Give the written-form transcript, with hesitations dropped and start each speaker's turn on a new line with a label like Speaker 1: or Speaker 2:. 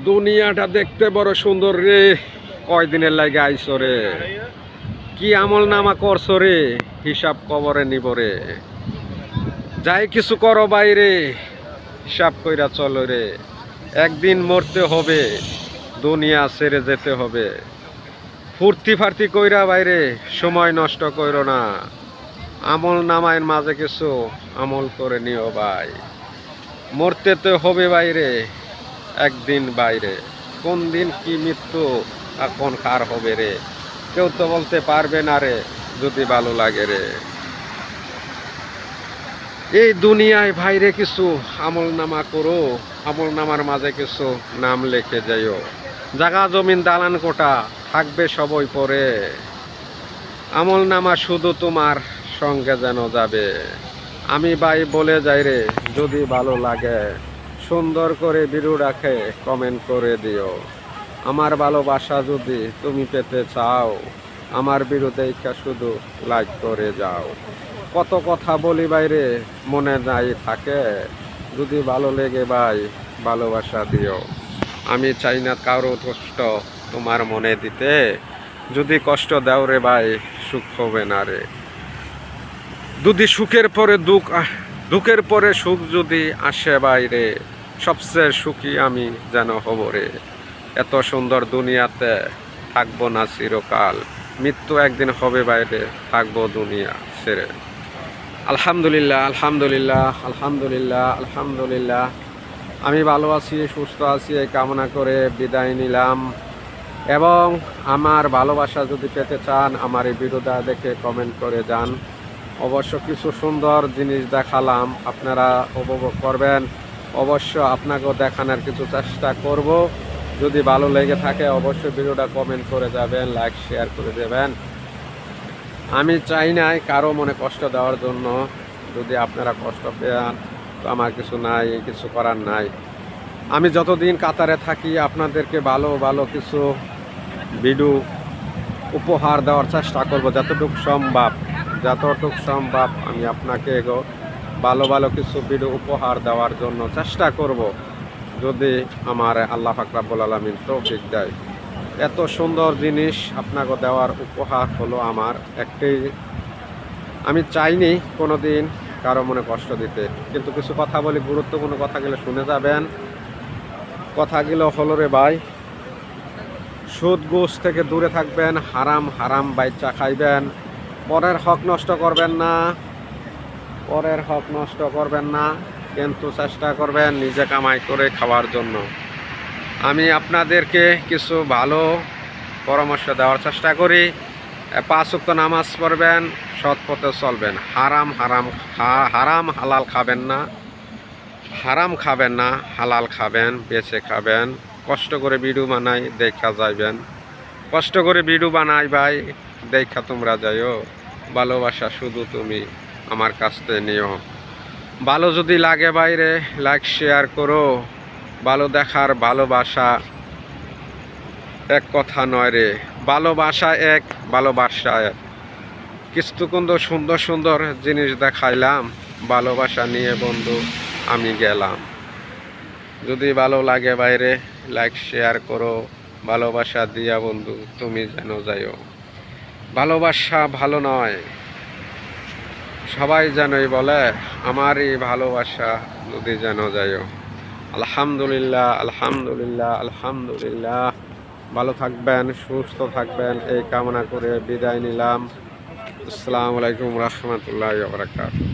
Speaker 1: দুনিয়াটা দেখতে বড় সুন্দর রে। কয়দিনের লাগে আইসো রে, কি আমল নামা করছো রে, হিসাব কবরে নিব রে। যাই কিছু করো বাইরে, হিসাব কইরা চলো রে। একদিন মরতে হবে, দুনিয়া ছেড়ে যেতে হবে। ফুর্তি ফার্তি কইরা বাইরে সময় নষ্ট কইরো না। আমল নামায়ের মাঝে কিছু আমল করে নিও ভাই। মরতে তো হবে বাইরে, একদিন বাইরে। কোন দিন কি মৃত্যু এখন কার হবে রে, কেউ তো বলতে পারবে না রে, যদি ভালো লাগে রে। এই দুনিয়ায় ভাইরে কিছু আমল নামা করো, আমল নামার মাঝে কিছু নাম লিখে যাইও। জাগা জমিন দালান কোটা থাকবে সবই পরে, আমল নামা শুধু তোমার সঙ্গে যেন যাবে। আমি ভাই বলে যাই রে, যদি ভালো লাগে সুন্দর করে ভিডিও রাখে কমেন্ট করে দিও। আমার ভালোবাসা যদি তুমি পেতে চাও, আমার ভিডিও দেখা শুধু লাইক করে যাও। কত কথা বলি বাইরে মনে নাই থাকে, যদি ভালো লেগে ভাই ভালোবাসা দিও। আমি চাই না কারো কষ্ট তোমার মনে দিতে, যদি কষ্ট দাও রে ভাই সুখ হবে না রে। যদি সুখের পরে দুঃখ, দুঃখের পরে সুখ যদি আসে বাইরে, সবচেয়ে সুখী আমি যেন হব রে। এত সুন্দর দুনিয়াতে থাকবো না চিরকাল, মৃত্যু একদিন হবে বাইরে, থাকবো দুনিয়া ছেড়ে। আলহামদুলিল্লাহ, আলহামদুলিল্লাহ, আলহামদুলিল্লাহ, আলহামদুলিল্লাহ। আমি ভালো আছি, সুস্থ আছি এই কামনা করে বিদায় নিলাম। এবং আমার ভালোবাসা যদি পেতে চান, আমার এই ভিডিওটা দেখে কমেন্ট করে যান। অবশ্য কিছু সুন্দর জিনিস দেখালাম, আপনারা উপভোগ করবেন। অবশ্য আপনাকেও দেখানোর কিছু চেষ্টা করব। যদি ভালো লেগে থাকে অবশ্যই ভিডিওটা কমেন্ট করে যাবেন, লাইক শেয়ার করে দেবেন। আমি চাই নাই কারো মনে কষ্ট দেওয়ার জন্য। যদি আপনারা কষ্ট পেন তো আমার কিছু নাই, কিছু করার নাই। আমি যতদিন কাতারে থাকি আপনাদেরকে ভালো ভালো কিছু ভিডিও উপহার দেওয়ার চেষ্টা করব, যতটুকু সম্ভব, যতটুকু সম্ভব আমি আপনাকে ভালো ভালো কিছু ভিডিও উপহার দেওয়ার জন্য চেষ্টা করব, যদি আমার আল্লাহ পাক রব্বুল আলামিন তৌফিক দেয়। এত সুন্দর জিনিস আপনাকে দেওয়ার উপহার হলো আমার একটাই। আমি চাইনি কোনো দিন কারো মনে কষ্ট দিতে, কিন্তু কিছু কথা বলি, গুরুত্বপূর্ণ কথাগুলো শুনে যাবেন। কথাগুলো হলো রে ভাই, সুদ ঘুষ থেকে দূরে থাকবেন, হারাম হারাম বাইচা খাইবেন, পরের হক নষ্ট করবেন না, পরের হক নষ্ট করবেন না, কিন্তু চেষ্টা করবেন নিজে কামাই করে খাওয়ার জন্য। আমি আপনাদেরকে কিছু ভালো পরামর্শ দেওয়ার চেষ্টা করি। 5 ওয়াক্ত নামাজ পড়বেন, সৎ পথে চলবেন, হারাম হারাম হারাম হালাল খাবেন না, হারাম খাবেন না, হালাল খাবেন, বেছে খাবেন। কষ্ট করে ভিডিও বানাই দেখা যাইবেন, কষ্ট করে ভিডিও বানাই ভাই দেখা তোমরা যাইও। ভালোবাসা শুধু তুমি আমার কাছ থেকে নিও। ভালো যদি লাগে বাইরে লাইক শেয়ার করো। ভালো দেখার ভালোবাসা এক কথা নয় রে, ভালোবাসা এক, ভালোবাসা এক। কিছু কিন্তু সুন্দর সুন্দর জিনিস দেখাইলাম, ভালোবাসা নিয়ে বন্ধু আমি গেলাম। যদি ভালো লাগে বাইরে লাইক শেয়ার করো, ভালোবাসা দিয়া বন্ধু তুমি যেন যাইও। ভালোবাসা ভালো নয়, সবাই যেনই বলে আমারই ভালোবাসা যদি যেন যাইও। আলহামদুলিল্লাহ, আলহামদুলিল্লাহ, আলহামদুলিল্লাহ। ভালো থাকবেন, সুস্থ থাকবেন এই কামনা করে বিদায় নিলাম। আসসালামু আলাইকুম রহমতুল্লাহি ওয়া বারাকাতুহু।